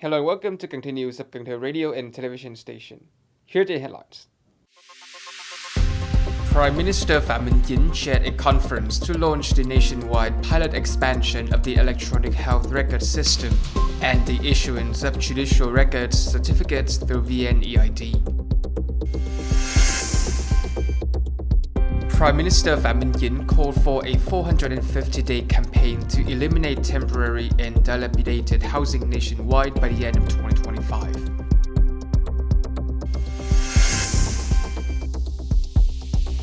Hello and welcome to Continues of Cần Thơ Radio and Television Station. Here are the headlines. Prime Minister Phạm Minh Chính chaired a conference to launch the nationwide pilot expansion of the electronic health record system and the issuance of judicial records certificates through VNeID. Prime Minister Phạm Minh Chính called for a 450-day campaign to eliminate temporary and dilapidated housing nationwide by the end of 2025.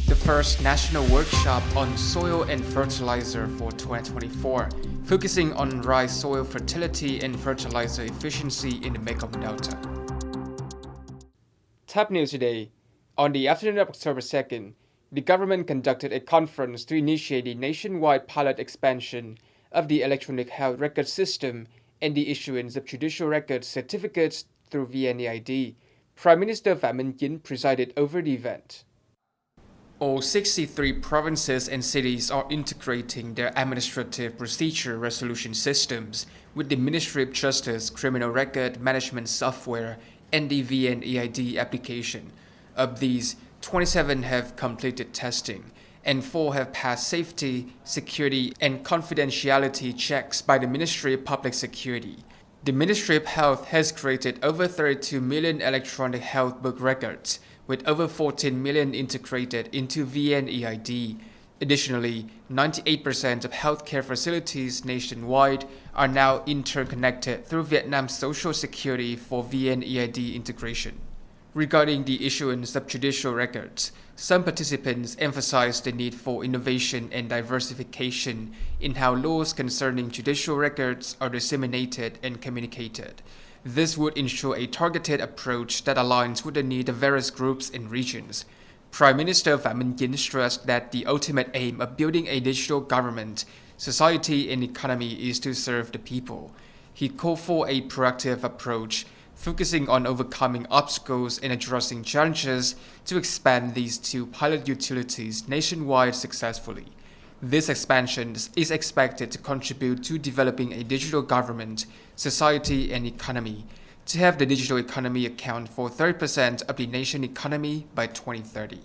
The first national workshop on soil and fertilizer for 2024, focusing on rice soil fertility and fertilizer efficiency in the Mekong Delta. Top news today. On the afternoon of October 2nd, the government conducted a conference to initiate the nationwide pilot expansion of the electronic health record system and the issuance of judicial record certificates through VNeID. Prime Minister Phạm Minh Chính presided over the event. All 63 provinces and cities are integrating their administrative procedure resolution systems with the Ministry of Justice Criminal Record Management Software and the VNeID application. Of these, 27 have completed testing, and 4 have passed safety, security, and confidentiality checks by the Ministry of Public Security. The Ministry of Health has created over 32 million electronic health book records, with over 14 million integrated into VNeID. Additionally, 98% of healthcare facilities nationwide are now interconnected through Vietnam's Social Security for VNeID integration. Regarding the issuance of judicial records, some participants emphasized the need for innovation and diversification in how laws concerning judicial records are disseminated and communicated. This would ensure a targeted approach that aligns with the need of various groups and regions. Prime Minister Phạm Minh Chính stressed that the ultimate aim of building a digital government, society, and economy is to serve the people. He called for a proactive approach, focusing on overcoming obstacles and addressing challenges to expand these two pilot utilities nationwide successfully. This expansion is expected to contribute to developing a digital government, society, and economy, to have the digital economy account for 30% of the nation economy by 2030.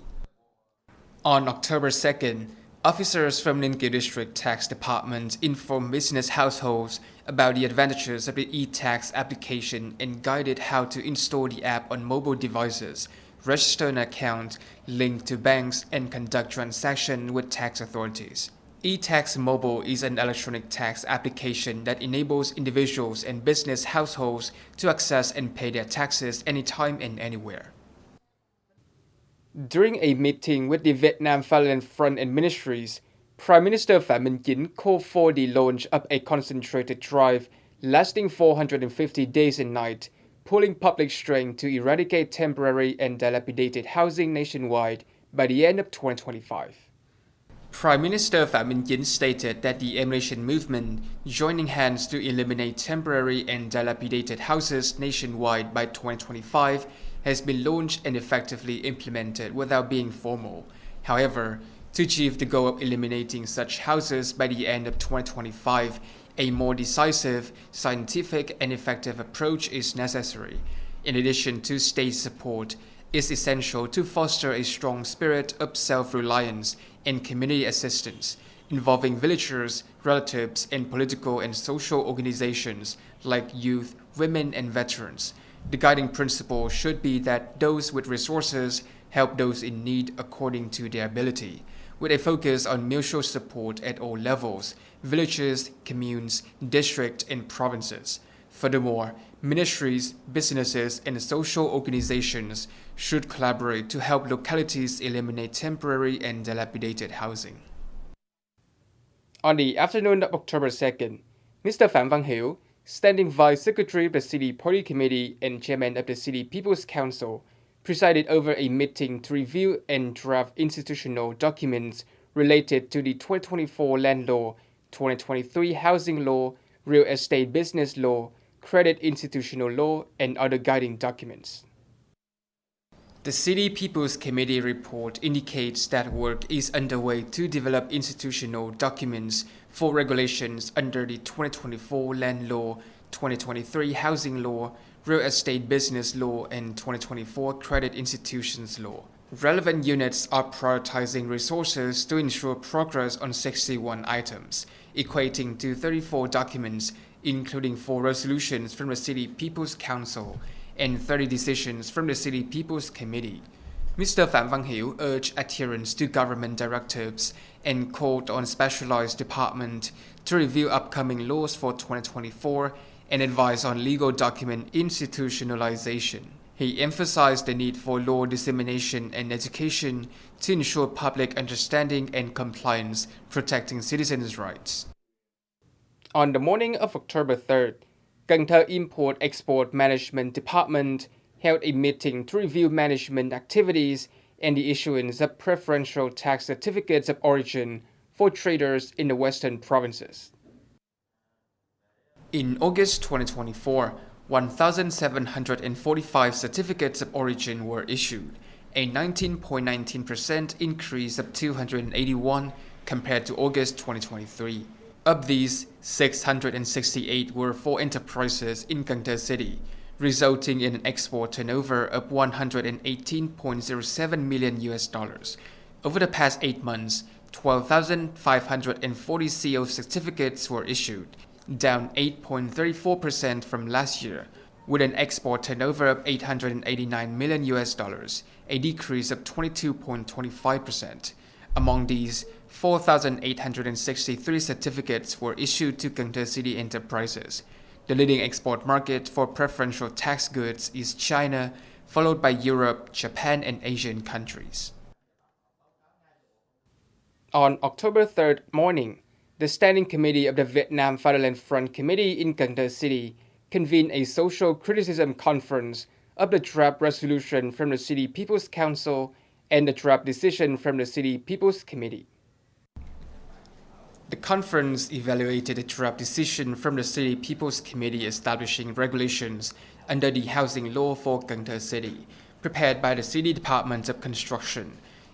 On October 2nd, officers from Ninh Kiều District Tax Department informed business households about the advantages of the e-tax application and guided how to install the app on mobile devices, register an account, link to banks, and conduct transactions with tax authorities. E-Tax Mobile is an electronic tax application that enables individuals and business households to access and pay their taxes anytime and anywhere. During a meeting with the Vietnam Violent Front and ministries, Prime Minister Phạm Minh Chính called for the launch of a concentrated drive lasting 450 days and nights, pulling public strength to eradicate temporary and dilapidated housing nationwide by the end of 2025. Prime Minister Phạm Minh Chính stated that the emulation movement, joining hands to eliminate temporary and dilapidated houses nationwide by 2025, has been launched and effectively implemented without being formal. However, to achieve the goal of eliminating such houses by the end of 2025, a more decisive, scientific, and effective approach is necessary. In addition to state support, it's essential to foster a strong spirit of self-reliance and community assistance, involving villagers, relatives, and political and social organizations like youth, women, and veterans. The guiding principle should be that those with resources help those in need according to their ability, with a focus on mutual support at all levels, villages, communes, districts, and provinces. Furthermore, ministries, businesses, and social organizations should collaborate to help localities eliminate temporary and dilapidated housing. On the afternoon of October 2nd, Mr. Phạm Văn Hiễu, Standing Vice Secretary of the City Party Committee and Chairman of the City People's Council, presided over a meeting to review and draft institutional documents related to the 2024 Land Law, 2023 Housing Law, Real Estate Business Law, Credit Institutional Law, and other guiding documents. The City People's Committee report indicates that work is underway to develop institutional documents for regulations under the 2024 Land Law, 2023 housing law, real estate business law, and 2024 credit institutions law. Relevant units are prioritizing resources to ensure progress on 61 items, equating to 34 documents, including 4 resolutions from the City People's Council and 30 decisions from the City People's Committee. Mr. Phạm Văn Hiểu urged adherence to government directives and called on specialized departments to review upcoming laws for 2024 and advise on legal document institutionalization. He emphasized the need for law dissemination and education to ensure public understanding and compliance, protecting citizens' rights. On the morning of October 3rd, Cần Thơ Import-Export Management Department held a meeting to review management activities and the issuance of preferential tax certificates of origin for traders in the western provinces. In August 2024, 1,745 certificates of origin were issued, a 19.19% increase of 281 compared to August 2023. Of these, 668 were for enterprises in Cần Thơ City, resulting in an export turnover of $118.07 million. Over the past 8 months, 12,540 CO certificates were issued, down 8.34% from last year, with an export turnover of $889 million, a decrease of 22.25%. Among these, 4,863 certificates were issued to Cần Thơ City enterprises. The leading export market for preferential tax goods is China, followed by Europe, Japan, and Asian countries. On October 3rd morning, the Standing Committee of the Vietnam Fatherland Front Committee in Cần Thơ City convened a social criticism conference of the draft resolution from the City People's Council and the draft decision from the City People's Committee. The conference evaluated the draft decision from the City People's Committee establishing regulations under the housing law for Cần Thơ City, prepared by the City Department of Construction.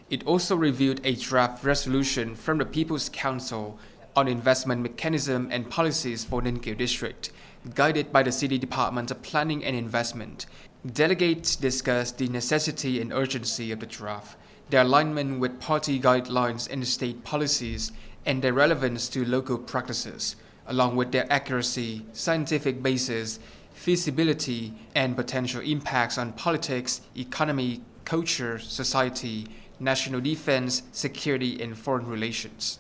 It also reviewed a draft resolution from the People's Council on investment mechanism and policies for Ninh Kiều District, guided by the City Department of Planning and Investment. Delegates discussed the necessity and urgency of the draft, their alignment with party guidelines and state policies, and their relevance to local practices, along with their accuracy, scientific basis, feasibility, and potential impacts on politics, economy, culture, society, national defense, security, and foreign relations.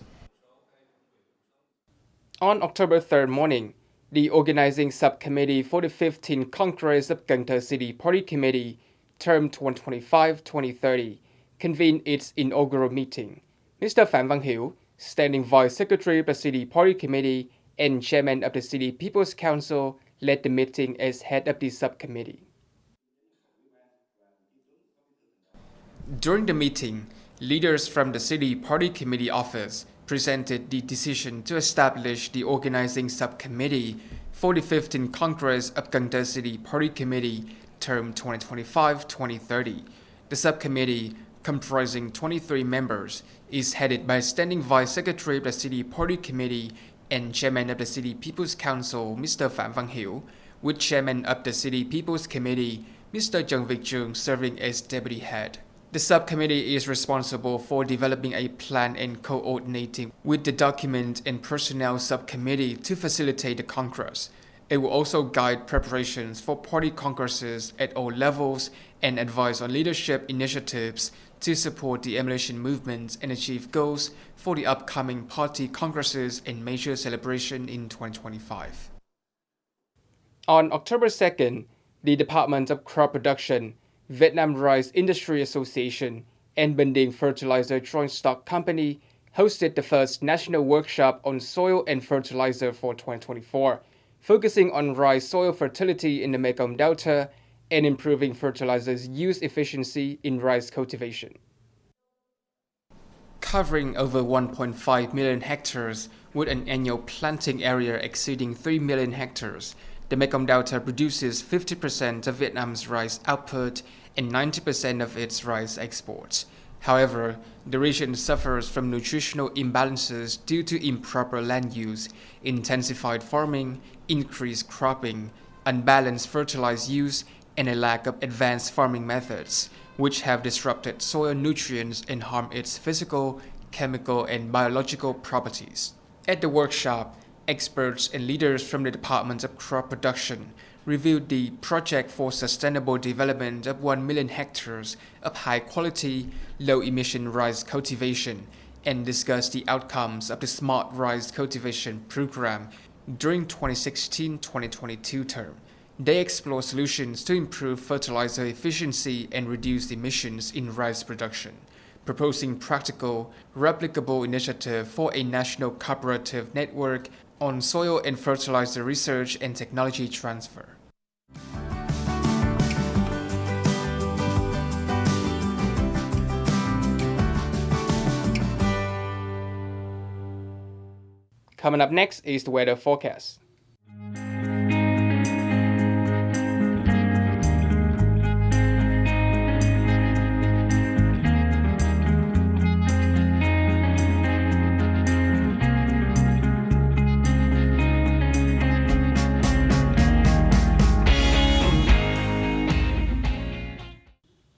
On October 3rd morning, the organizing subcommittee for the 15th Congress of Cần Thơ City Party Committee, term 2025-2030, convened its inaugural meeting. Mr. Phạm Văn Hiểu, Standing Vice Secretary of the City Party Committee and Chairman of the City People's Council, led the meeting as head of the subcommittee. During the meeting, leaders from the City Party Committee office presented the decision to establish the organizing subcommittee for the 15th Congress of Cần Thơ City Party Committee, term 2025-2030. The subcommittee, comprising 23 members, is headed by Standing Vice Secretary of the City Party Committee and Chairman of the City People's Council, Mr. Phạm Văn Hiểu, with Chairman of the City People's Committee, Mr. Chương serving as Deputy Head. The subcommittee is responsible for developing a plan and coordinating with the Document and Personnel Subcommittee to facilitate the Congress. It will also guide preparations for party congresses at all levels and advise on leadership initiatives to support the emulation movements and achieve goals for the upcoming party congresses and major celebration in 2025. On October 2nd, the Department of Crop Production, Vietnam Rice Industry Association, and Bending Fertilizer Joint Stock Company hosted the first national workshop on soil and fertilizer for 2024, focusing on rice soil fertility in the Mekong Delta and improving fertilizers' use efficiency in rice cultivation. Covering over 1.5 million hectares with an annual planting area exceeding 3 million hectares, the Mekong Delta produces 50% of Vietnam's rice output and 90% of its rice exports. However, the region suffers from nutritional imbalances due to improper land use, intensified farming, increased cropping, unbalanced fertilizer use, and a lack of advanced farming methods, which have disrupted soil nutrients and harmed its physical, chemical, and biological properties. At the workshop, experts and leaders from the Department of Crop Production reviewed the project for sustainable development of 1 million hectares of high-quality, low-emission rice cultivation and discussed the outcomes of the Smart Rice Cultivation Program during 2016-2022 term. They explore solutions to improve fertilizer efficiency and reduce emissions in rice production, proposing practical, replicable initiative for a national cooperative network on soil and fertilizer research and technology transfer. Coming up next is the weather forecast.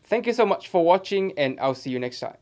Thank you so much for watching, and I'll see you next time.